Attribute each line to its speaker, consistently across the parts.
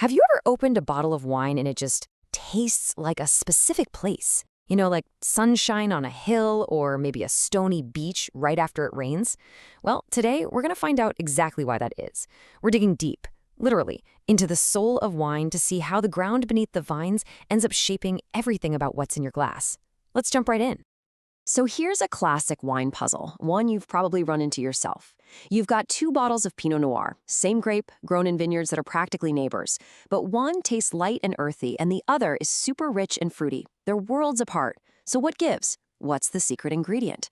Speaker 1: Have you ever opened a bottle of wine and it just tastes like a specific place? You know, like sunshine on a hill or maybe a stony beach right after it rains? Well, today we're going to find out exactly why that is. We're digging deep, literally, into the soul of wine to see how the ground beneath the vines ends up shaping everything about what's in your glass. Let's jump right in. So here's a classic wine puzzle, one you've probably run into yourself. You've got two bottles of Pinot Noir, same grape, grown in vineyards that are practically neighbors. But one tastes light and earthy, and the other is super rich and fruity. They're worlds apart. So what gives? What's the secret ingredient?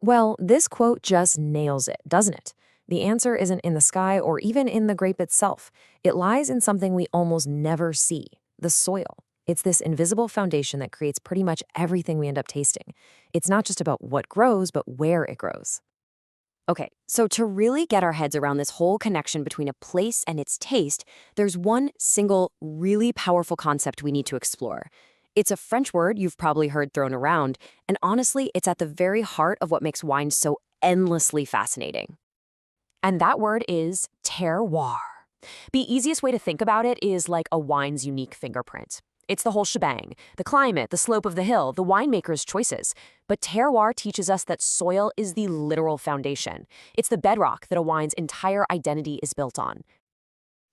Speaker 1: Well, this quote just nails it, doesn't it? The answer isn't in the sky or even in the grape itself. It lies in something we almost never see, the soil. It's this invisible foundation that creates pretty much everything we end up tasting. It's not just about what grows, but where it grows. Okay, so to really get our heads around this whole connection between a place and its taste, there's one single, really powerful concept we need to explore. It's a French word you've probably heard thrown around, and honestly, it's at the very heart of what makes wine so endlessly fascinating. And that word is terroir. The easiest way to think about it is like a wine's unique fingerprint. It's the whole shebang, the climate, the slope of the hill, the winemaker's choices. But terroir teaches us that soil is the literal foundation. It's the bedrock that a wine's entire identity is built on.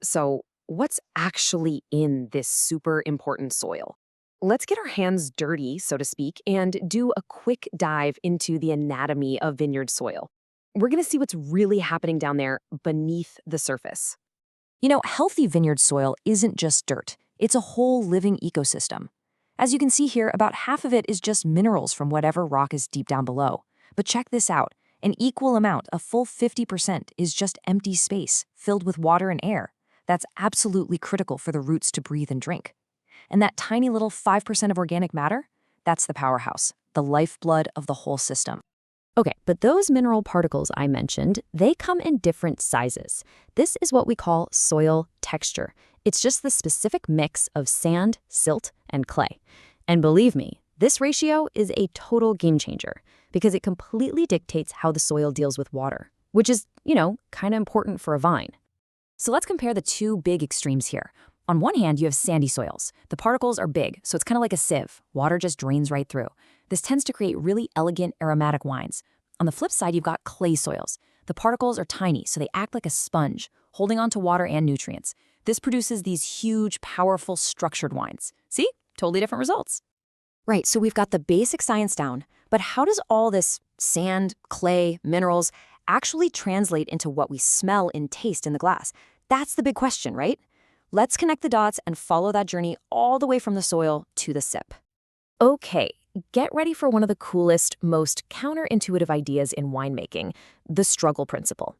Speaker 1: So, what's actually in this super important soil? Let's get our hands dirty, so to speak, and do a quick dive into the anatomy of vineyard soil. We're going to see what's really happening down there beneath the surface. You know, healthy vineyard soil isn't just dirt. It's a whole living ecosystem. As you can see here, about half of it is just minerals from whatever rock is deep down below. But check this out. An equal amount, a full 50%, is just empty space filled with water and air. That's absolutely critical for the roots to breathe and drink. And that tiny little 5% of organic matter, that's the powerhouse, the lifeblood of the whole system. Okay, but those mineral particles I mentioned, they come in different sizes. This is what we call soil texture. It's just the specific mix of sand, silt, and clay. And believe me, this ratio is a total game changer because it completely dictates how the soil deals with water, which is, kind of important for a vine. So let's compare the two big extremes here. On one hand, you have sandy soils. The particles are big, so it's kind of like a sieve. Water just drains right through. This tends to create really elegant, aromatic wines. On the flip side, you've got clay soils. The particles are tiny, so they act like a sponge, holding on to water and nutrients. This produces these huge, powerful, structured wines. See? Totally different results. Right, so we've got the basic science down, but how does all this sand, clay, minerals actually translate into what we smell and taste in the glass? That's the big question, right? Let's connect the dots and follow that journey all the way from the soil to the sip. Okay, get ready for one of the coolest, most counterintuitive ideas in winemaking, the struggle principle.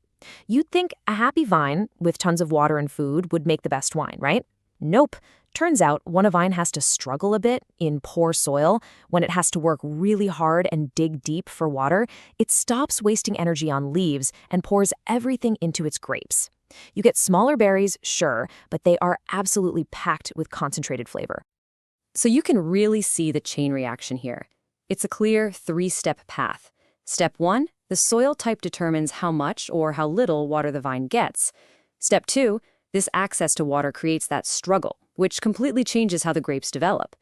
Speaker 1: You'd think a happy vine with tons of water and food would make the best wine, right? Nope. Turns out when a vine has to struggle a bit in poor soil, when it has to work really hard and dig deep for water, it stops wasting energy on leaves and pours everything into its grapes. You get smaller berries, sure, but they are absolutely packed with concentrated flavor. So you can really see the chain reaction here. It's a clear three-step path. Step 1, the soil type determines how much or how little water the vine gets. Step 2, this access to water creates that struggle, which completely changes how the grapes develop.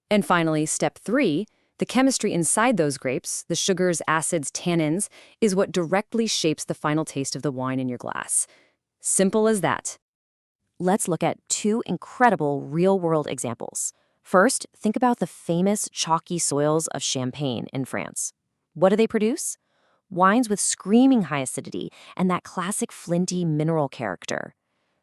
Speaker 1: And finally, step 3, the chemistry inside those grapes, the sugars, acids, tannins, is what directly shapes the final taste of the wine in your glass. Simple as that. Let's look at two incredible real-world examples. First, think about the famous chalky soils of Champagne in France. What do they produce? Wines with screaming high acidity and that classic flinty mineral character.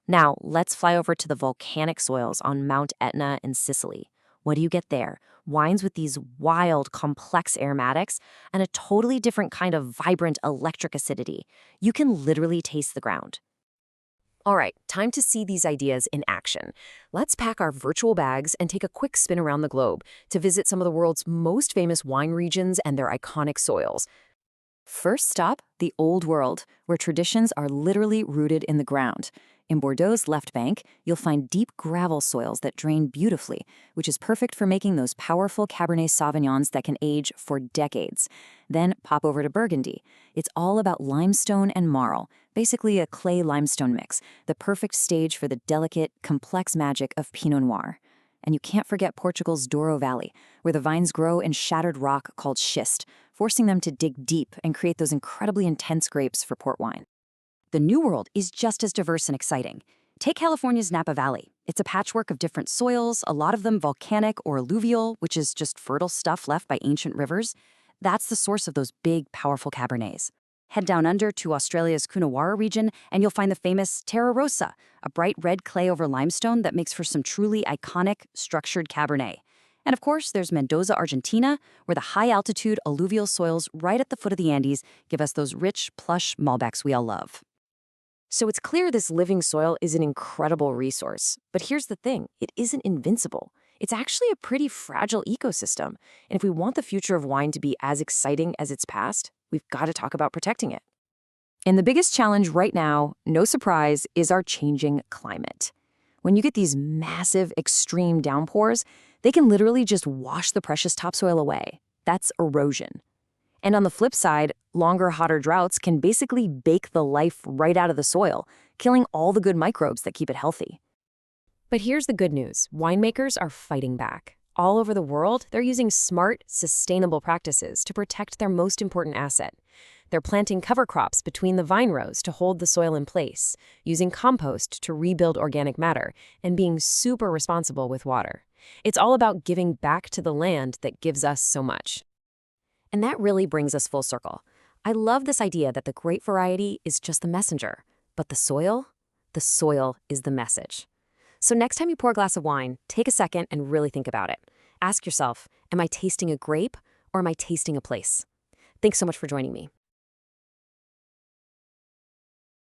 Speaker 1: Now, let's fly over to the volcanic soils on Mount Etna in Sicily. What do you get there? Wines with these wild, complex aromatics and a totally different kind of vibrant electric acidity. You can literally taste the ground. All right, time to see these ideas in action. Let's pack our virtual bags and take a quick spin around the globe to visit some of the world's most famous wine regions and their iconic soils. First stop, the Old World, where traditions are literally rooted in the ground.
Speaker 2: In Bordeaux's left bank, you'll find deep gravel soils that drain beautifully, which is perfect for making those powerful Cabernet Sauvignons that can age for decades. Then pop over to Burgundy. It's all about limestone and marl, basically a clay limestone mix, the perfect stage for the delicate, complex magic of Pinot Noir. And you can't forget Portugal's Douro Valley, where the vines grow in shattered rock called schist, forcing them to dig deep and create those incredibly intense grapes for port wine. The New World is just as diverse and exciting. Take California's Napa Valley. It's a patchwork of different soils, a lot of them volcanic or alluvial, which is just fertile stuff left by ancient rivers. That's the source of those big, powerful Cabernets. Head down under to Australia's Coonawarra region, and you'll find the famous Terroir, a bright red clay over limestone that makes for some truly iconic, structured Cabernet. And of course, there's Mendoza, Argentina, where the high-altitude alluvial soils right at the foot of the Andes give us those rich, plush Malbecs we all love.
Speaker 1: So it's clear this living soil is an incredible resource. But here's the thing, it isn't invincible. It's actually a pretty fragile ecosystem. And if we want the future of wine to be as exciting as its past, we've got to talk about protecting it. And the biggest challenge right now, no surprise, is our changing climate. When you get these massive, extreme downpours, they can literally just wash the precious topsoil away. That's erosion. And on the flip side, longer, hotter droughts can basically bake the life right out of the soil, killing all the good microbes that keep it healthy. But here's the good news. Winemakers are fighting back. All over the world, they're using smart, sustainable practices to protect their most important asset. They're planting cover crops between the vine rows to hold the soil in place, using compost to rebuild organic matter, and being super responsible with water. It's all about giving back to the land that gives us so much. And that really brings us full circle. I love this idea that the grape variety is just the messenger, but the soil is the message. So next time you pour a glass of wine, take a second and really think about it. Ask yourself, am I tasting a grape or am I tasting a place? Thanks so much for joining me.